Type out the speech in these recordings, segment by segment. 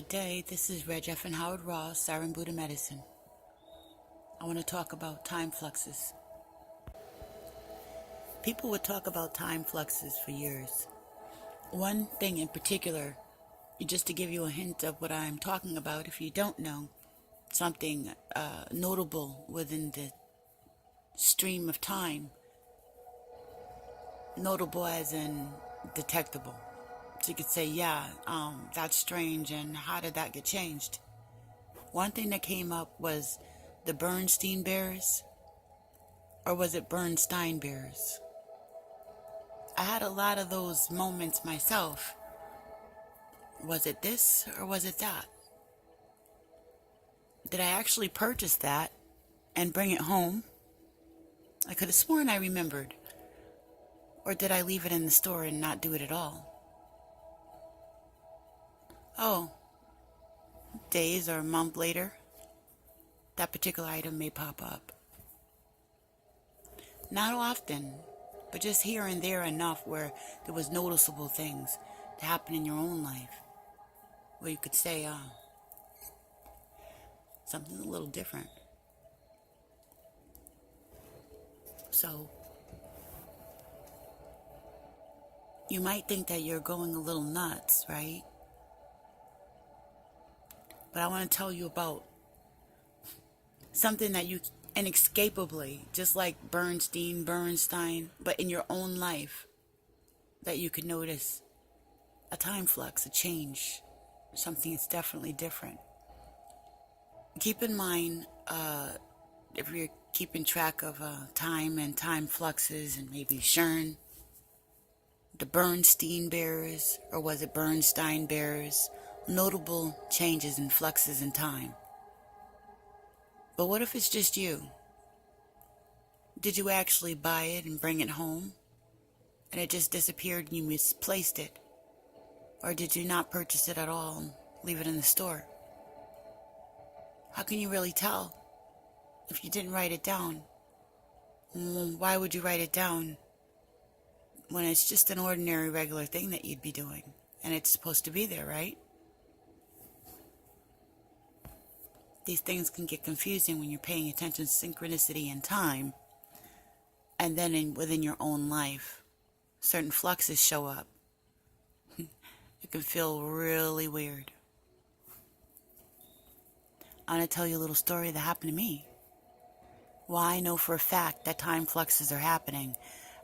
Good day. This is Reg F. and Howard Ross, Siren Buddha Medicine. I want to talk about time fluxes. People would talk about time fluxes for years. One thing in particular, just to give you a hint of what I'm talking about, if you don't know, something notable within the stream of time, notable as in detectable. So you could say, yeah, that's strange, and how did that get changed? One thing that came up was the Bernstein Bears, or was it Bernstein Bears? I had a lot of those moments myself. Was it this, or was it that? Did I actually purchase that and bring it home? I could have sworn I remembered. Or did I leave it in the store and not do it at all? Oh, days or a month later, that particular item may pop up. Not often, but just here and there enough where there was noticeable things to happen in your own life, where you could say, something a little different. So, you might think that you're going a little nuts, right? But I want to tell you about something that you inescapably, just like Bernstein, but in your own life, that you could notice a time flux, a change, something that's definitely different. Keep in mind, if you're keeping track of time and time fluxes and maybe Schern, the Bernstein Bears, or was it Bernstein Bears, notable changes and fluxes in time. But what if it's just you? Did you actually buy it and bring it home, and it just disappeared and you misplaced it? Or did you not purchase it at all and leave it in the store? How can you really tell if you didn't write it down? Why would you write it down when it's just an ordinary, regular thing that you'd be doing, and it's supposed to be there, right? These things can get confusing when you're paying attention to synchronicity and time, and then within your own life, certain fluxes show up. It can feel really weird. I'm going to tell you a little story that happened to me. Why I know for a fact that time fluxes are happening,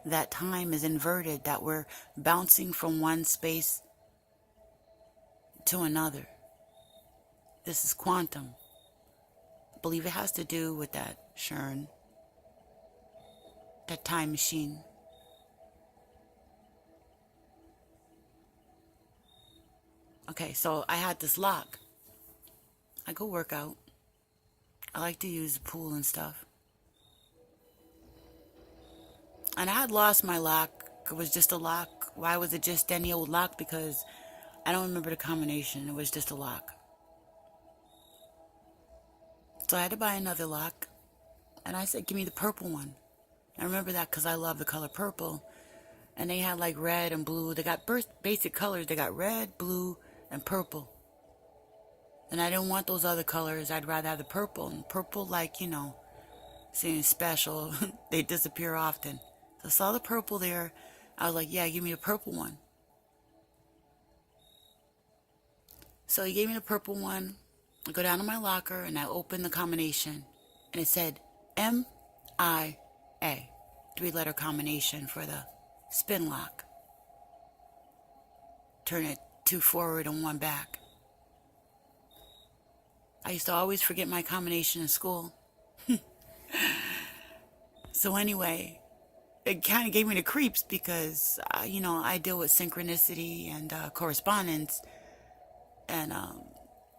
that time is inverted, that we're bouncing from one space to another. This is quantum. I believe it has to do with that Schern, that time machine. Okay, so I had this lock. I go work out. I like to use the pool and stuff. And I had lost my lock. It was just a lock. Why was it just any old lock? Because I don't remember the combination. It was just a lock. So I had to buy another lock. And I said, give me the purple one. I remember that because I love the color purple. And they had like red and blue. They got basic colors. They got red, blue, and purple. And I didn't want those other colors. I'd rather have the purple. And purple, like, seems special. They disappear often. So I saw the purple there. I was like, yeah, give me the purple one. So he gave me the purple one. I go down to my locker and I open the combination. And it said M-I-A. 3-letter combination for the spin lock. Turn it 2 forward and 1 back. I used to always forget my combination in school. So anyway, it kind of gave me the creeps because, I deal with synchronicity and correspondence. And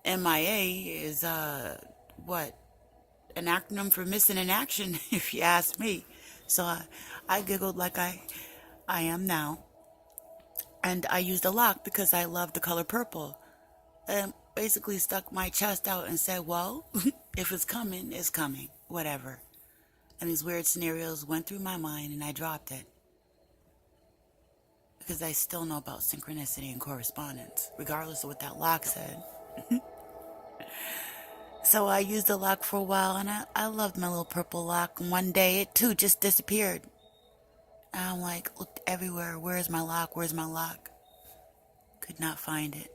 MIA is, an acronym for missing in action, if you ask me. So I giggled like I am now. And I used a lock because I love the color purple. And basically stuck my chest out and said, well, if it's coming, it's coming, whatever. And these weird scenarios went through my mind and I dropped it. Because I still know about synchronicity and correspondence, regardless of what that lock said. So I used the lock for a while, and I loved my little purple lock. And one day it too just disappeared. And I'm like, looked everywhere. Where's my lock? Where's my lock? Could not find it.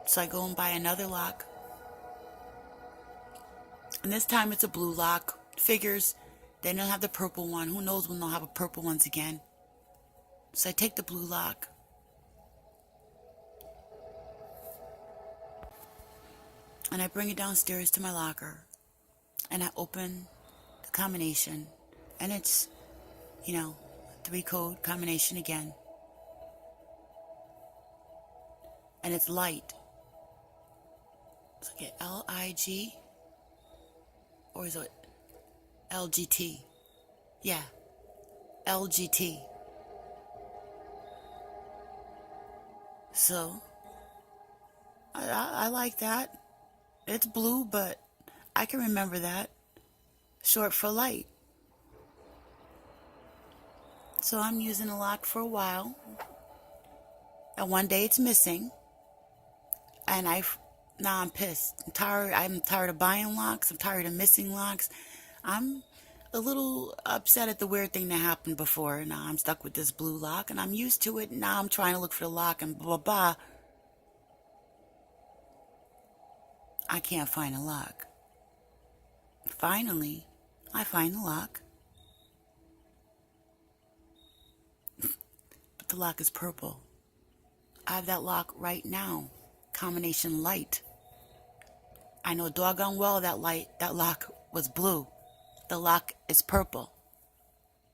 So I go and buy another lock. And this time it's a blue lock. Figures they don't have the purple one. Who knows when they'll have a purple ones again. So I take the blue lock. And I bring it downstairs to my locker. And I open the combination. And it's, 3-code combination again. And it's light. It's like LIG. Or is it LGT? Yeah. LGT. So, I like that. It's blue, but I can remember that. Short for light. So I'm using the lock for a while. And one day it's missing. And now I'm pissed. I'm tired of buying locks. I'm tired of missing locks. I'm a little upset at the weird thing that happened before. Now I'm stuck with this blue lock and I'm used to it. Now I'm trying to look for the lock and blah, blah, blah. I can't find a lock. Finally, I find the lock. But the lock is purple. I have that lock right now. Combination light. I know doggone well that lock was blue. The lock is purple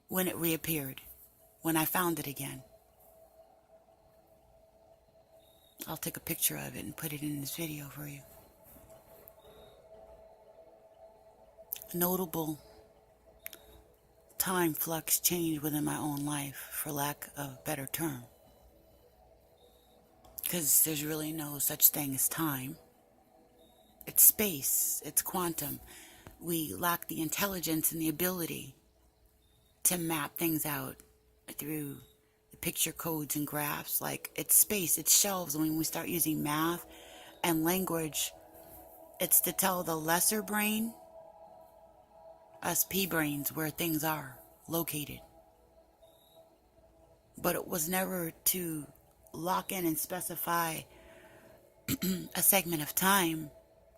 when it reappeared, when I found it again. I'll take a picture of it and put it in this video for you. A notable time flux change within my own life, for lack of a better term. Because there's really no such thing as time. It's space. It's quantum. We lack the intelligence and the ability to map things out through the picture codes and graphs. Like, it's space. It's shelves. When we start using math and language, it's to tell the lesser brain, us P brains, where things are located. But it was never to lock in and specify a segment of time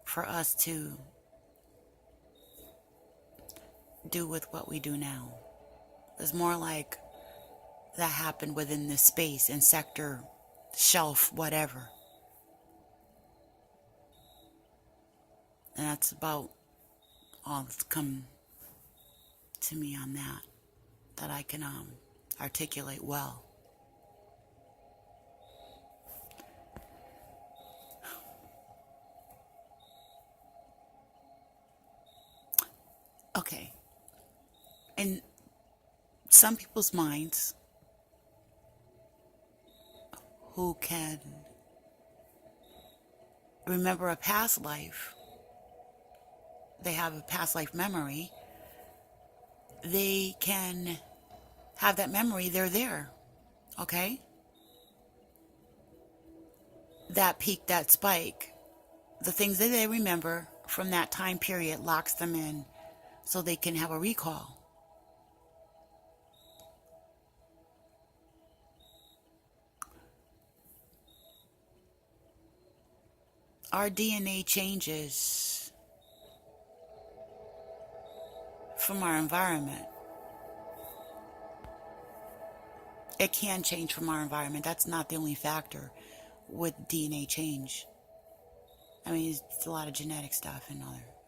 for us to do with what we do now. It's more like that happened within this space and sector, shelf, whatever. And that's about all that's come to me on that I can articulate well. Okay. In some people's minds who can remember a past life, they have a past life memory, they can have that memory, they're there, okay? That peak, that spike, the things that they remember from that time period locks them in so they can have a recall. Our DNA changes from our environment. It can change from our environment. That's not the only factor with DNA change. I mean, it's a lot of genetic stuff and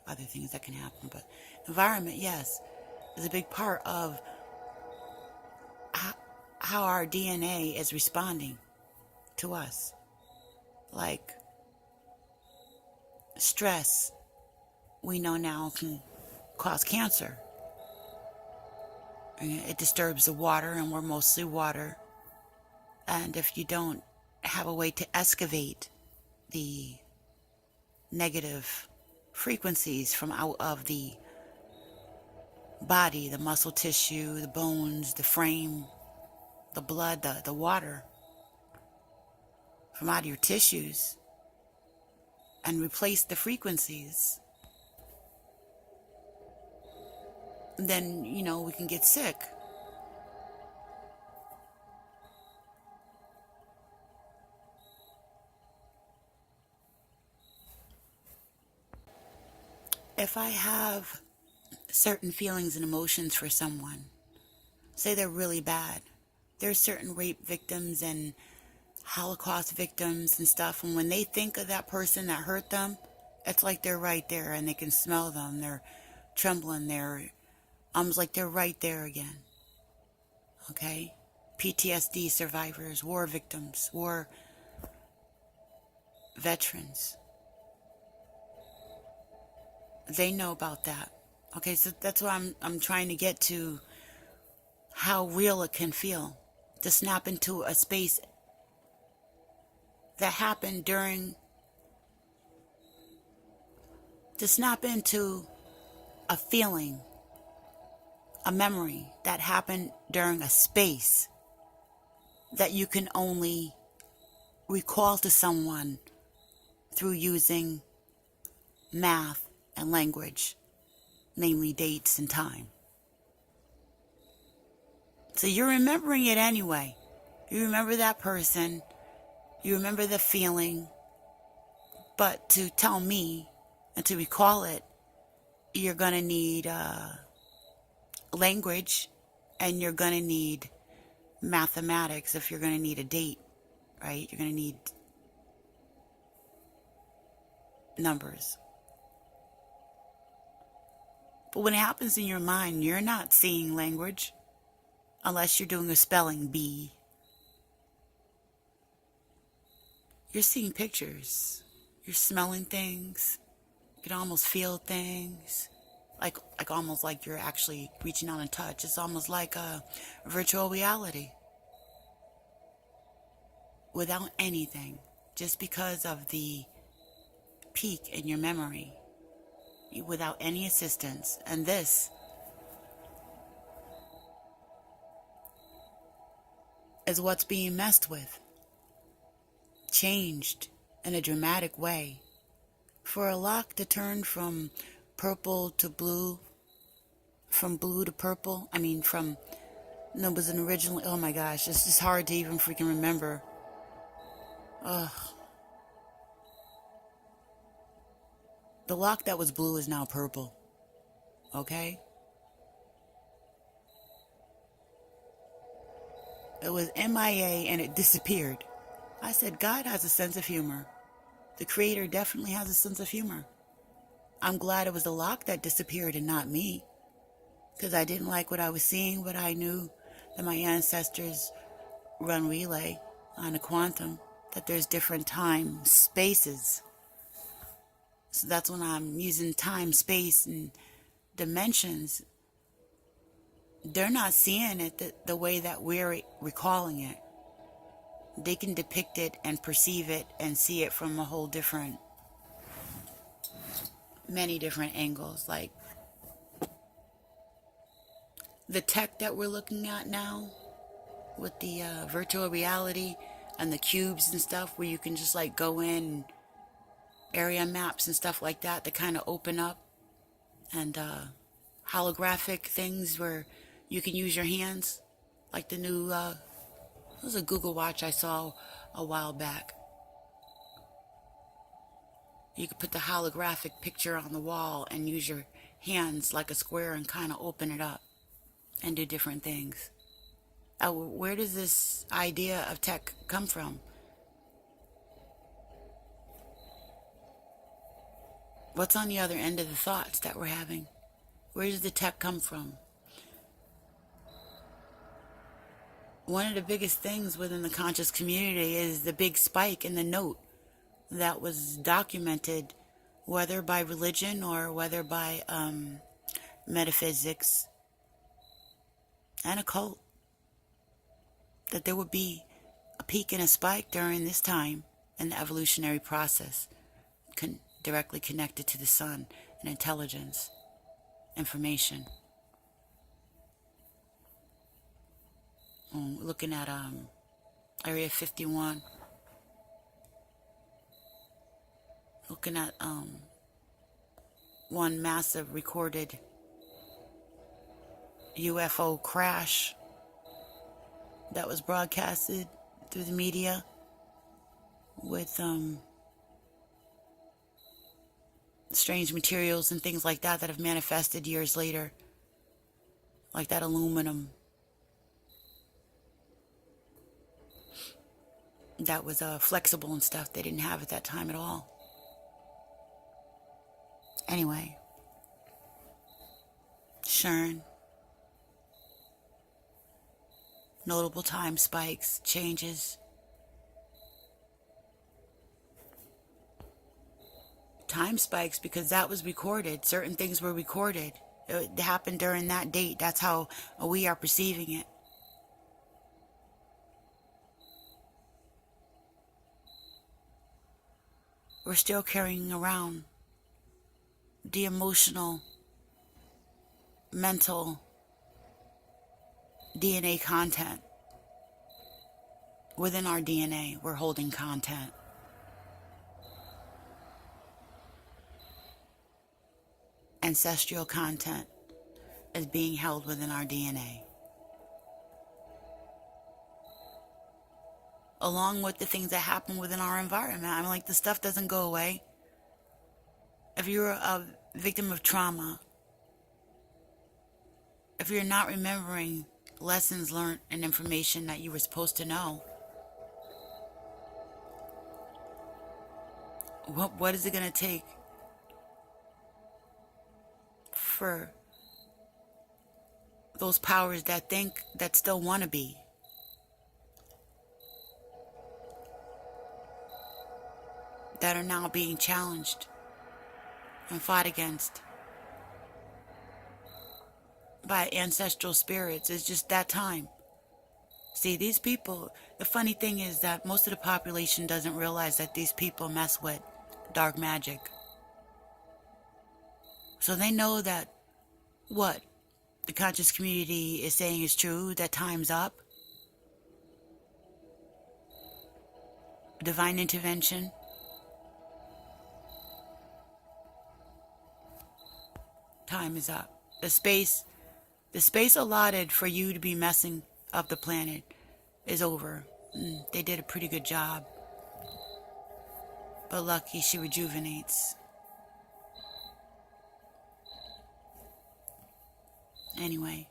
other things that can happen. But environment, yes, is a big part of how our DNA is responding to us. Like stress, we know now can cause cancer. It disturbs the water, and we're mostly water. And if you don't have a way to excavate the negative frequencies from out of the body, the muscle tissue, the bones, the frame, the blood, the water, from out of your tissues, and replace the frequencies, then, we can get sick. If I have certain feelings and emotions for someone, say they're really bad, there's certain rape victims and Holocaust victims and stuff, and when they think of that person that hurt them, it's like they're right there and they can smell them. They're trembling. They're almost like they're right there again. Okay? PTSD survivors, war victims, war veterans. They know about that. Okay, so that's what I'm trying to get to, how real it can feel to snap into a space that happened to snap into a feeling, a memory that happened during a space that you can only recall to someone through using math and language, namely dates and time. So you're remembering it anyway. You remember that person, you remember the feeling, but to tell me and to recall it, you're going to need language, and you're going to need mathematics if you're going to need a date, right? You're going to need numbers. But when it happens in your mind, you're not seeing language unless you're doing a spelling bee. You're seeing pictures. You're smelling things. You can almost feel things. Like almost like you're actually reaching out and touch. It's almost like a virtual reality. Without anything. Just because of the peak in your memory. Without any assistance. And this is what's being messed with. Changed in a dramatic way. For a lock to turn from purple to blue, from blue to purple, no, it was an original, oh my gosh, it's just hard to even freaking remember. Ugh. The lock that was blue is now purple. Okay? It was MIA and it disappeared. I said, God has a sense of humor. The creator definitely has a sense of humor. I'm glad it was the lock that disappeared and not me. Because I didn't like what I was seeing, but I knew that my ancestors run relay on a quantum, that there's different time spaces. So that's when I'm using time, space, and dimensions. They're not seeing it the way that we're recalling it. They can depict it and perceive it and see it from a whole different, many different angles. Like the tech that we're looking at now with the virtual reality and the cubes and stuff, where you can just like go in, area maps and stuff like that to kind of open up, and holographic things where you can use your hands, like the new it was a Google Watch I saw a while back. You could put the holographic picture on the wall and use your hands like a square and kind of open it up and do different things. Where does this idea of tech come from? What's on the other end of the thoughts that we're having? Where does the tech come from? One of the biggest things within the conscious community is the big spike in the note that was documented, whether by religion or whether by metaphysics and occult, that there would be a peak and a spike during this time in the evolutionary process, directly connected to the sun and intelligence, information. Looking at Area 51. looking at one massive recorded UFO crash that was broadcasted through the media with strange materials and things like that have manifested years later, like that aluminum that was flexible and stuff they didn't have at that time at all. Anyway, Sharon, notable time spikes, changes. Time spikes because that was recorded. Certain things were recorded. It happened during that date. That's how we are perceiving it. We're still carrying around the emotional, mental DNA content. Within our DNA, we're holding content. Ancestral content is being held within our DNA. Along with the things that happen within our environment. I mean, like, the stuff doesn't go away. If you're a victim of trauma, if you're not remembering lessons learned and information that you were supposed to know, what is it going to take for those powers that still want to be? That are now being challenged and fought against by ancestral spirits. It's just that time. See, these people, the funny thing is that most of the population doesn't realize that these people mess with dark magic. So they know that what the conscious community is saying is true, that time's up. Divine intervention. Time is up. The space allotted for you to be messing up the planet is over. They did a pretty good job. But lucky she rejuvenates. Anyway.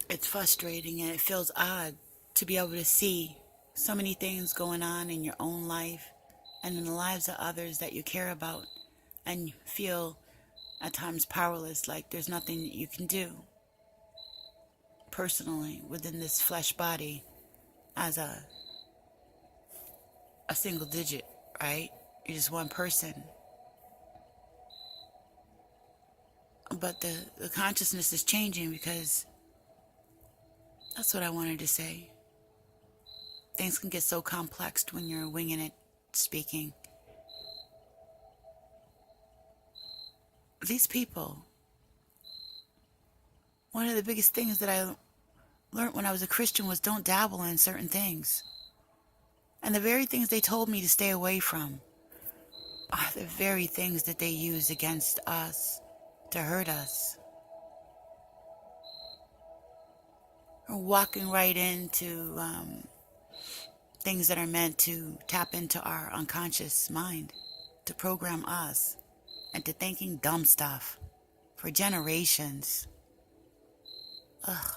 It's frustrating and it feels odd to be able to see so many things going on in your own life and in the lives of others that you care about, and you feel at times powerless, like there's nothing that you can do personally within this flesh body as a single digit, right? You're just one person. But the consciousness is changing, because that's what I wanted to say. Things can get so complex when you're winging it, speaking. These people, one of the biggest things that I learned when I was a Christian was don't dabble in certain things. And the very things they told me to stay away from are the very things that they use against us to hurt us. We're walking right into things that are meant to tap into our unconscious mind, to program us into thinking dumb stuff for generations. Ugh.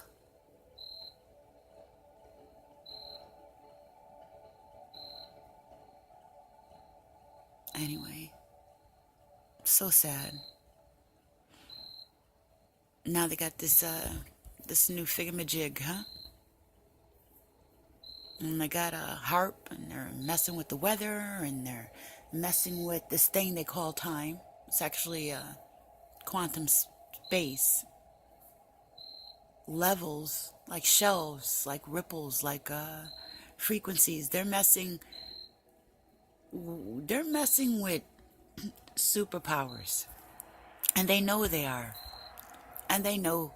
Anyway, so sad. Now they got this new figamajig, huh? And they got a harp, and they're messing with the weather, and they're messing with this thing they call time. It's actually quantum space. Levels, like shelves, like ripples, like frequencies. They're messing with superpowers. And they know they are. And they know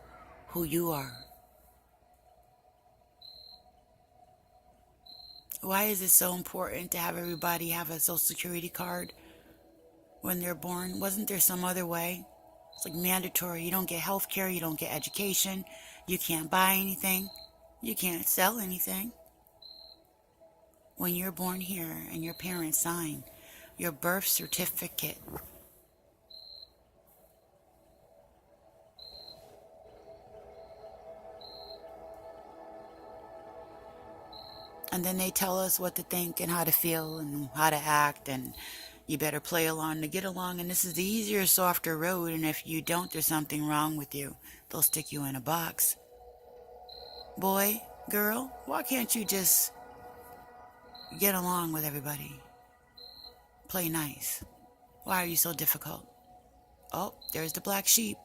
who you are. Why is it so important to have everybody have a social security card when they're born? Wasn't there some other way? It's like mandatory. You don't get health care, you don't get education, you can't buy anything, you can't sell anything. When you're born here and your parents sign your birth certificate, and then they tell us what to think and how to feel and how to act, and you better play along to get along, and this is the easier, softer road, and if you don't, there's something wrong with you. They'll stick you in a box. Boy, girl, why can't you just get along with everybody? Play nice. Why are you so difficult? Oh, there's the black sheep.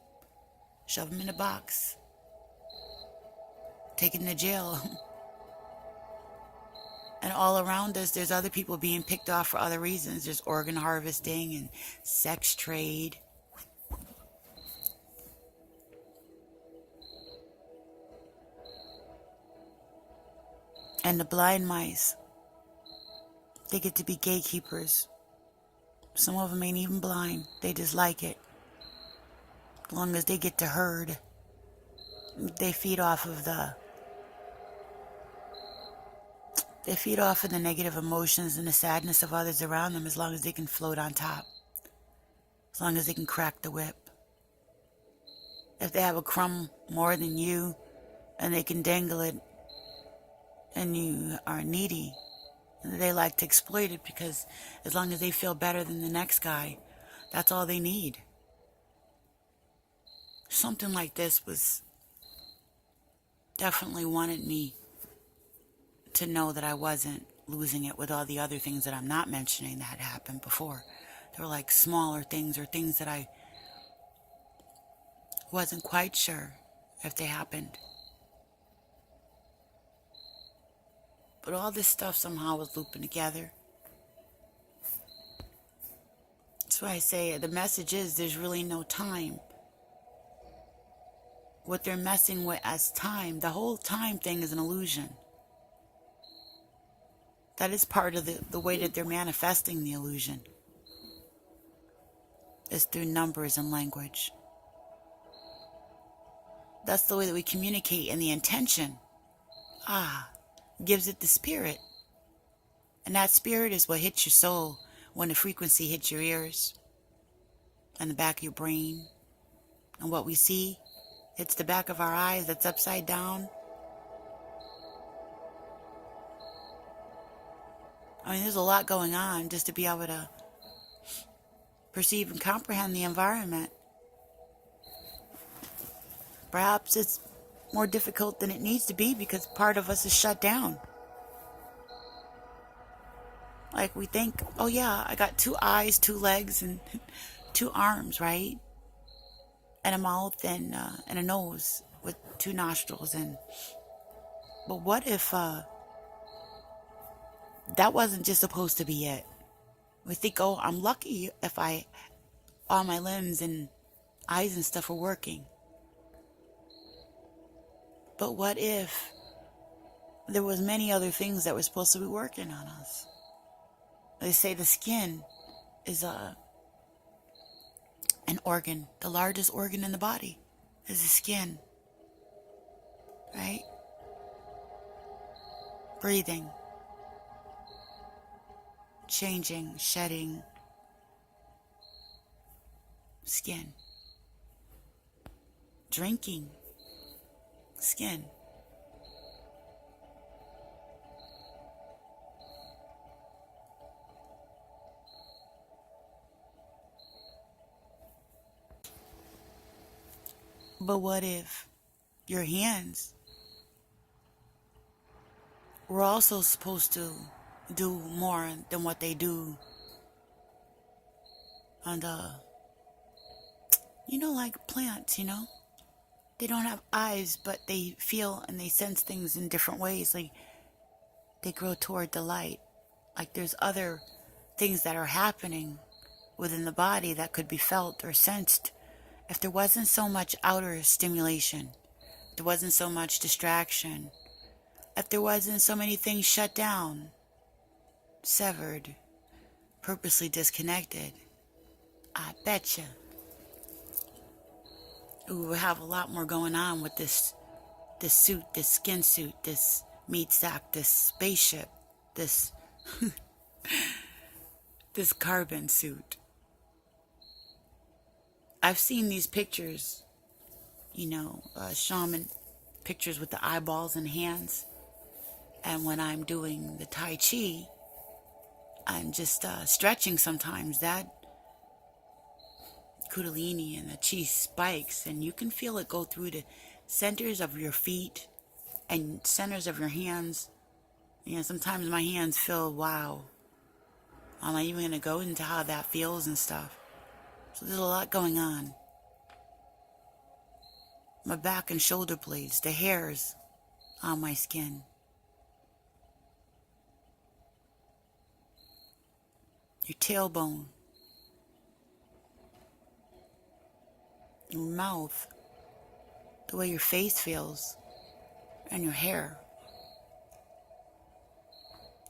Shove him in a box. Take him to jail. And all around us, there's other people being picked off for other reasons. There's organ harvesting and sex trade. And the blind mice, they get to be gatekeepers. Some of them ain't even blind. They just like it. As long as they get to herd, they feed off of the negative emotions and the sadness of others around them, as long as they can float on top. As long as they can crack the whip. If they have a crumb more than you and they can dangle it and you are needy, they like to exploit it, because as long as they feel better than the next guy, that's all they need. Something like this was definitely wanted me to know that I wasn't losing it with all the other things that I'm not mentioning that had happened before. They were like smaller things, or things that I wasn't quite sure if they happened. But all this stuff somehow was looping together. That's why I say the message is there's really no time. What they're messing with as time, the whole time thing is an illusion. That is part of the way that they're manifesting the illusion. Is through numbers and language. That's the way that we communicate, and the intention gives it the spirit. And that spirit is what hits your soul when the frequency hits your ears and the back of your brain. And what we see hits the back of our eyes that's upside down. I mean, there's a lot going on just to be able to perceive and comprehend the environment. Perhaps it's more difficult than it needs to be because part of us is shut down. Like we think, oh yeah, I got 2 eyes, 2 legs, and 2 arms, right? And a mouth and a nose with 2 nostrils. But what if that wasn't just supposed to be it? We think, oh, I'm lucky if all my limbs and eyes and stuff are working. But what if there was many other things that were supposed to be working on us? They say the skin is an organ. The largest organ in the body is the skin. Right? Breathing. Changing, shedding. Skin. Drinking. Skin. But what if your hands were also supposed to do more than what they do on like plants, They don't have eyes, but they feel and they sense things in different ways. Like they grow toward the light. Like there's other things that are happening within the body that could be felt or sensed if there wasn't so much outer stimulation, if there wasn't so much distraction, if there wasn't so many things shut down, severed, purposely disconnected, I betcha we would have a lot more going on with this suit, this skin suit, this meat sack, this spaceship, this this carbon suit. I've seen these pictures, shaman pictures with the eyeballs and hands. And when I'm doing the Tai Chi, I'm just stretching sometimes. That Kundalini and the Chi spikes, and you can feel it go through the centers of your feet and centers of your hands. Sometimes my hands feel, wow. I'm not even going to go into how that feels and stuff. So there's a lot going on. My back and shoulder blades, the hairs on my skin. Your tailbone. Your mouth. The way your face feels. And your hair.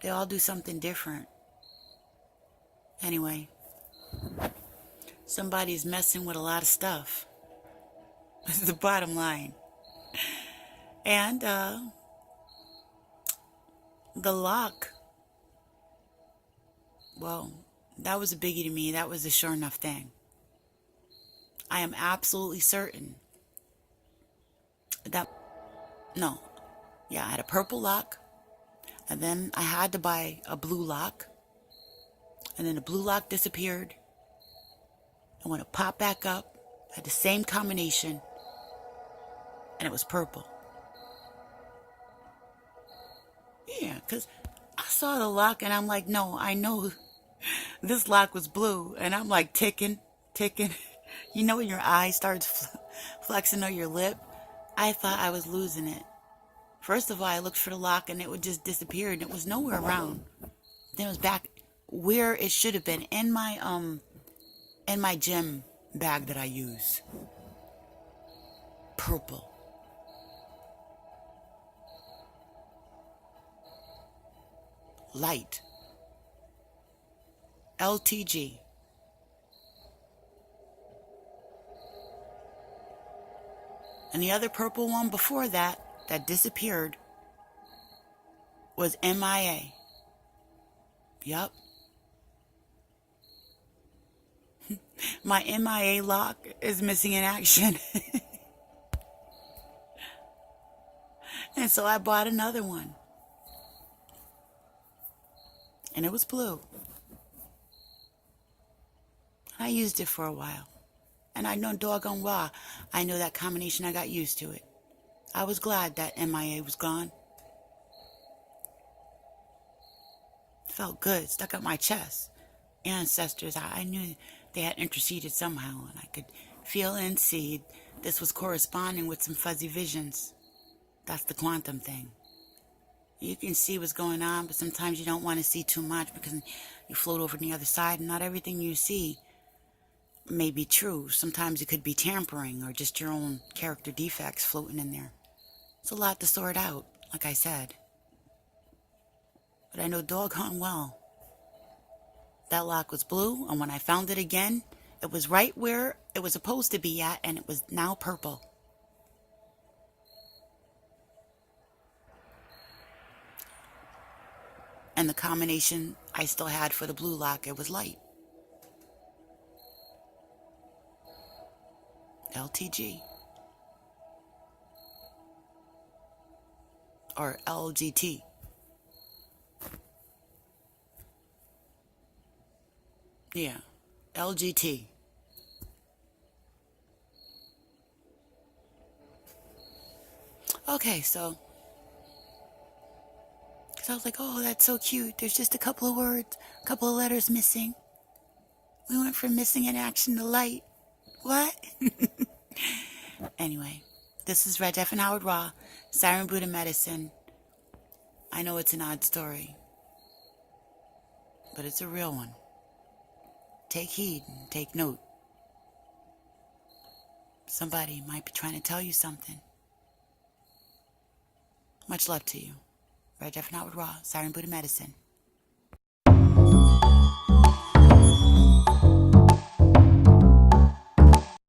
They all do something different. Anyway. Somebody's messing with a lot of stuff. This is the bottom line. And the lock, well, that was a biggie to me. That was a sure enough thing. I am absolutely certain that, I had a purple lock, and then I had to buy a blue lock, and then the blue lock disappeared. And when it popped back up, I had the same combination, and it was purple. Yeah, because I saw the lock, and I'm like, no, I know this lock was blue. And I'm like ticking. You know when your eye starts flexing on your lip? I thought I was losing it. First of all, I looked for the lock, and it would just disappear, and it was nowhere around. Then it was back where it should have been, in my gym bag that I use. Purple. Light. LTG. And the other purple one before that disappeared, was MIA. Yup. My MIA lock is missing in action. And so I bought another one. And it was blue. I used it for a while. And I know doggone well, I know that combination, I got used to it. I was glad that MIA was gone. It felt good, stuck up my chest. Ancestors, I knew they had interceded somehow, and I could feel and see this was corresponding with some fuzzy visions. That's the quantum thing. You can see what's going on, but sometimes you don't want to see too much because you float over to the other side, and not everything you see may be true. Sometimes it could be tampering or just your own character defects floating in there. It's a lot to sort out, like I said. But I know doggone well that lock was blue, and when I found it again, it was right where it was supposed to be at, and it was now purple. And the combination I still had for the blue lock, it was light. LTG. Or LGT. Yeah, LGT. Okay, so I was like, oh, that's so cute. There's just a couple of words, a couple of letters missing. We went from missing in action to light. What? Anyway, this is Red Jeff and Howard Raw, Siren Buddha Medicine. I know it's an odd story, but it's a real one. Take heed and take note. Somebody might be trying to tell you something. Much love to you. Red Jeff and Howard Raw, Siren Buddha Medicine.